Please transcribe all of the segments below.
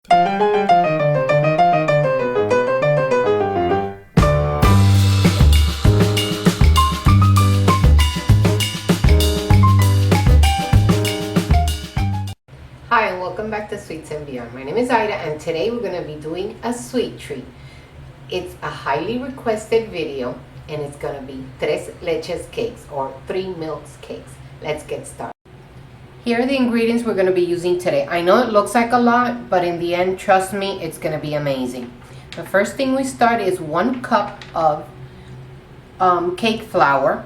Hi and welcome back to Sweets and Beyond. My name is Ida and today we're going to be doing a sweet treat. It's a highly requested video and it's going to be tres leches cakes or 3 milks cakes. Let's get started. Here are the ingredients we're going to be using today. I know it looks like a lot, but in the end, trust me, it's going to be amazing. The first thing we start is 1 cup of cake flour.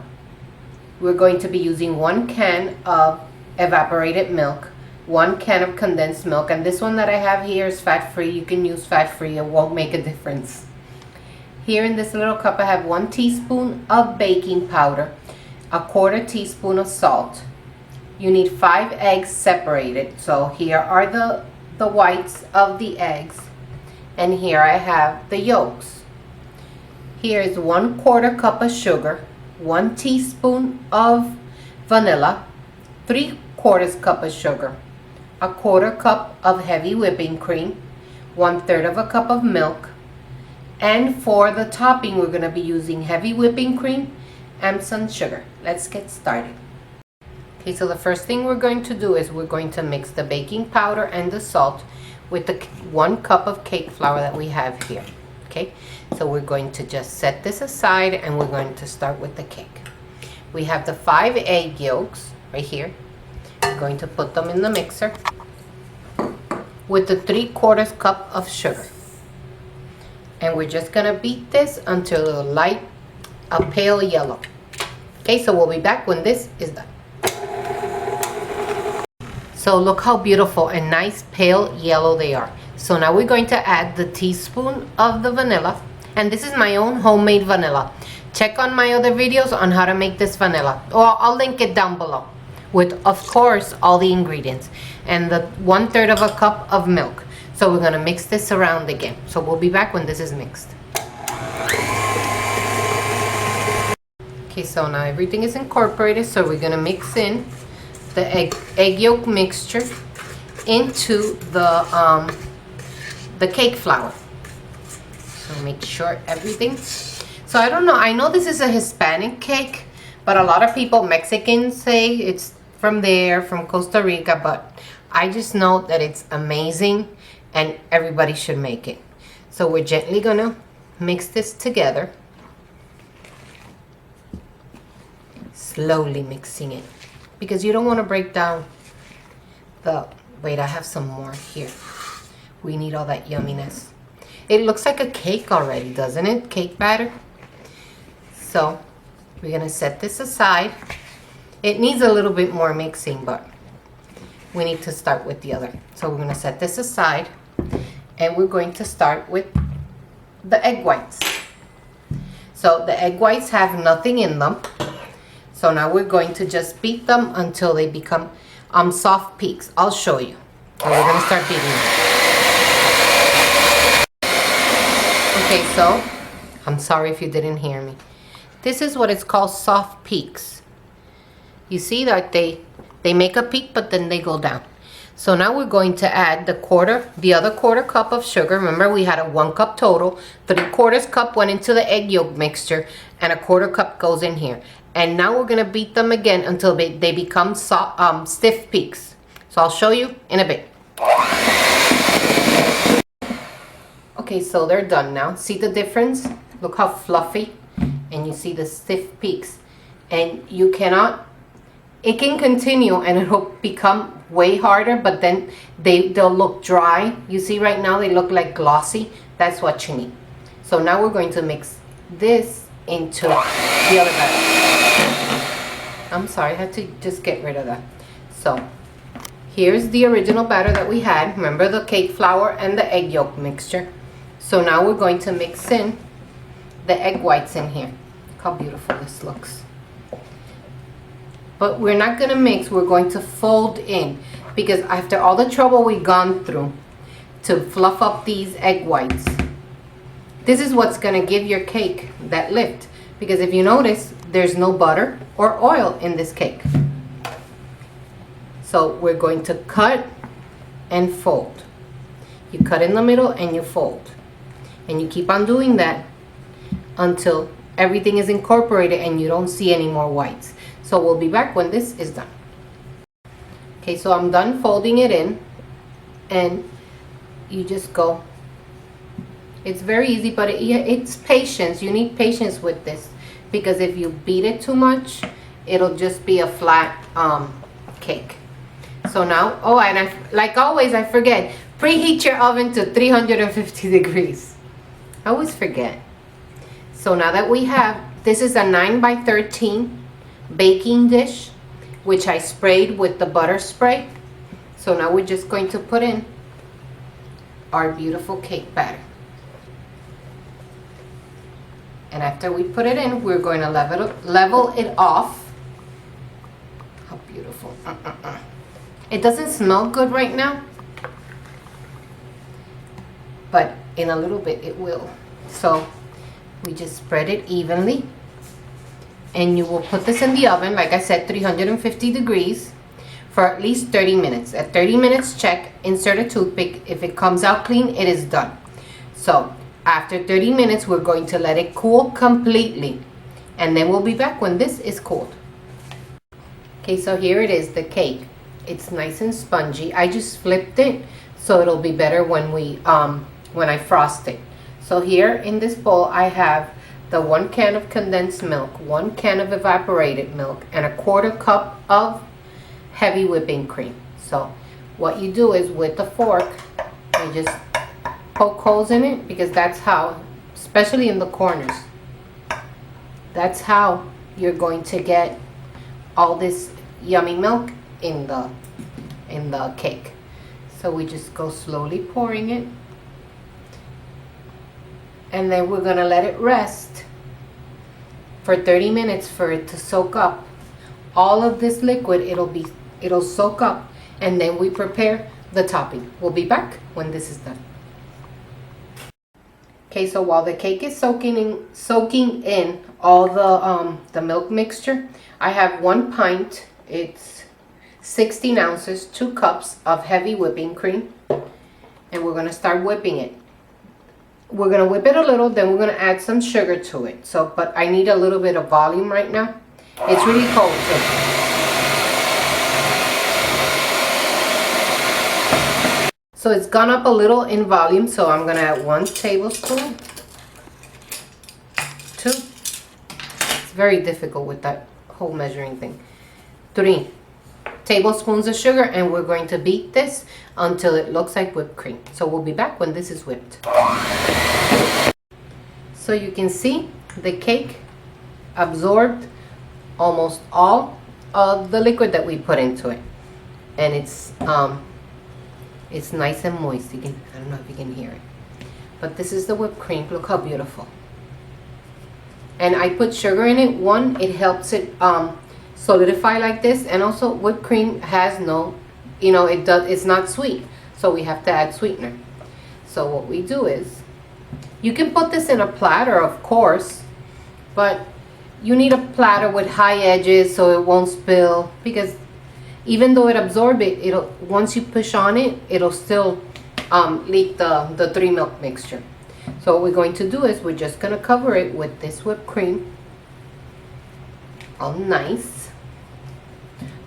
We're going to be using 1 can of evaporated milk, 1 can of condensed milk, and this one that I have here is fat-free. You can use fat-free, it won't make a difference. Here in this little cup I have 1 teaspoon of baking powder, 1/4 teaspoon of salt. You need 5 eggs separated. So here are the whites of the eggs, and here I have the yolks. Here is 1/4 cup of sugar, 1 teaspoon of vanilla, 3/4 cup of sugar, 1/4 cup of heavy whipping cream, 1/3 of a cup of milk, and for the topping we're going to be using heavy whipping cream and some sugar. Let's get started. Okay, so the first thing we're going to do is we're going to mix the baking powder and the salt with the 1 cup of cake flour that we have here. Okay, so we're going to just set this aside and we're going to start with the cake. We have the 5 egg yolks right here. We're going to put them in the mixer with the 3/4 cup of sugar. And we're just going to beat this until a pale yellow. Okay, so we'll be back when this is done. So look how beautiful and nice pale yellow they are. So now we're going to add the teaspoon of the vanilla, and this is my own homemade vanilla. Check on my other videos on how to make this vanilla, or I'll link it down below with, of course, all the ingredients, and the 1/3 of a cup of milk. So we're going to mix this around again. So we'll be back when this is mixed. Okay, so now everything is incorporated, so we're going to mix in the egg yolk mixture into the cake flour. So make sure everything. So I don't know, I know this is a Hispanic cake, but a lot of people, Mexicans, say it's from there, from Costa Rica, but I just know that it's amazing and everybody should make it. So we're gently gonna mix this together, slowly mixing it, because you don't want to break down the, wait, I have some more here. We need all that yumminess. It looks like a cake already, doesn't it? Cake batter. So we're gonna set this aside. It needs a little bit more mixing, but we need to start with the other. So we're gonna set this aside and we're going to start with the egg whites. So the egg whites have nothing in them. So now we're going to just beat them until they become soft peaks. I'll show you. So we're gonna start beating them. Okay, so I'm sorry if you didn't hear me. This is what it's called, soft peaks. You see that they make a peak, but then they go down. So now we're going to add the other 1/4 cup of sugar. Remember, we had a 1 cup total. 3/4 cup went into the egg yolk mixture, and 1/4 cup goes in here. And now we're gonna beat them again until they become stiff peaks. So I'll show you in a bit. Okay, so they're done now. See the difference? Look how fluffy, and you see the stiff peaks. And you cannot, it can continue and it'll become way harder, but then they'll look dry. You see right now they look like glossy. That's what you need. So now we're going to mix this into the other batter. I'm sorry, I had to just get rid of that. So here's the original batter that we had. Remember the cake flour and the egg yolk mixture. So now we're going to mix in the egg whites in here. Look how beautiful this looks. But we're not going to mix, we're going to fold in, because after all the trouble we've gone through to fluff up these egg whites, this is what's going to give your cake that lift. Because if you notice, there's no butter or oil in this cake. So we're going to cut and fold. You cut in the middle and you fold. And you keep on doing that until everything is incorporated and you don't see any more whites. So we'll be back when this is done. Okay, so I'm done folding it in, and you just go. It's very easy, but it's patience. You need patience with this, because if you beat it too much, it'll just be a flat cake. So now, oh, and like always, I forget, preheat your oven to 350 degrees. I always forget. So now that we have, this is a 9 by 13 baking dish, which I sprayed with the butter spray. So now we're just going to put in our beautiful cake batter. And after we put it in, we're going to level it off. How beautiful. It doesn't smell good right now, but in a little bit it will. So we just spread it evenly, and you will put this in the oven, like I said, 350 degrees for at least 30 minutes. At 30 minutes, check, insert a toothpick. If it comes out clean, it is done. So after 30 minutes, we're going to let it cool completely, and then we'll be back when this is cooled. Okay, so here it is, the cake. It's nice and spongy. I just flipped it so it'll be better when I frost it. So here in this bowl, I have the 1 can of condensed milk, 1 can of evaporated milk, and a 1/4 cup of heavy whipping cream. So what you do is, with the fork, you just poke holes in it, because that's how, especially in the corners, that's how you're going to get all this yummy milk in the cake. So we just go slowly pouring it, and then we're gonna let it rest for 30 minutes for it to soak up all of this liquid. It'll soak up, and then we prepare the topping. We'll be back when this is done. Okay, so while the cake is soaking in all the milk mixture, I have 1 pint. It's 16 ounces, 2 cups of heavy whipping cream, and we're gonna start whipping it. We're gonna whip it a little, then we're gonna add some sugar to it. So, but I need a little bit of volume right now. It's really cold too. So it's gone up a little in volume, so I'm gonna add 1 tablespoon, 2. It's very difficult with that whole measuring thing. 3 tablespoons of sugar, and we're going to beat this until it looks like whipped cream. So we'll be back when this is whipped. So you can see the cake absorbed almost all of the liquid that we put into it, and it's nice and moist. I don't know if you can hear it, but this is the whipped cream. Look how beautiful. And I put sugar in it. 1, it helps it solidify like this, and also whipped cream has no, it's not sweet, so we have to add sweetener. So what we do is, you can put this in a platter, of course, but you need a platter with high edges so it won't spill, because even though it absorbs it, once you push on it, it'll still leak the 3 milk mixture. So what we're going to do is, we're just going to cover it with this whipped cream. All nice.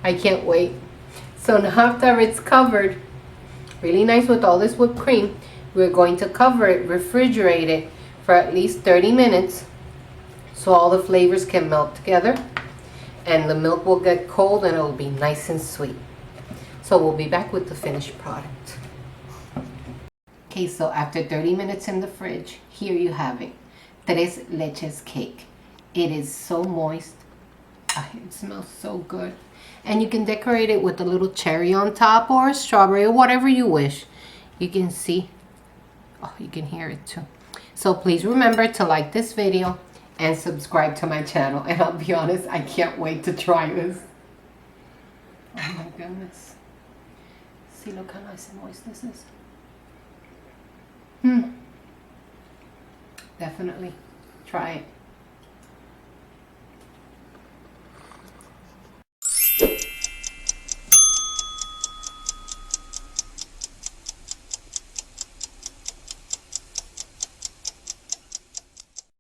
I can't wait. So now, after it's covered really nice with all this whipped cream, we're going to cover it, refrigerate it for at least 30 minutes so all the flavors can melt together, and the milk will get cold and it'll be nice and sweet. So we'll be back with the finished product. Okay, so after 30 minutes in the fridge, here you have it. Tres Leches cake. It is so moist. It smells so good. And you can decorate it with a little cherry on top, or a strawberry, or whatever you wish. You can see, oh, you can hear it too. So please remember to like this video and subscribe to my channel. And I'll be honest, I can't wait to try this. Oh my goodness. See, look how nice and moist this is. Definitely try it.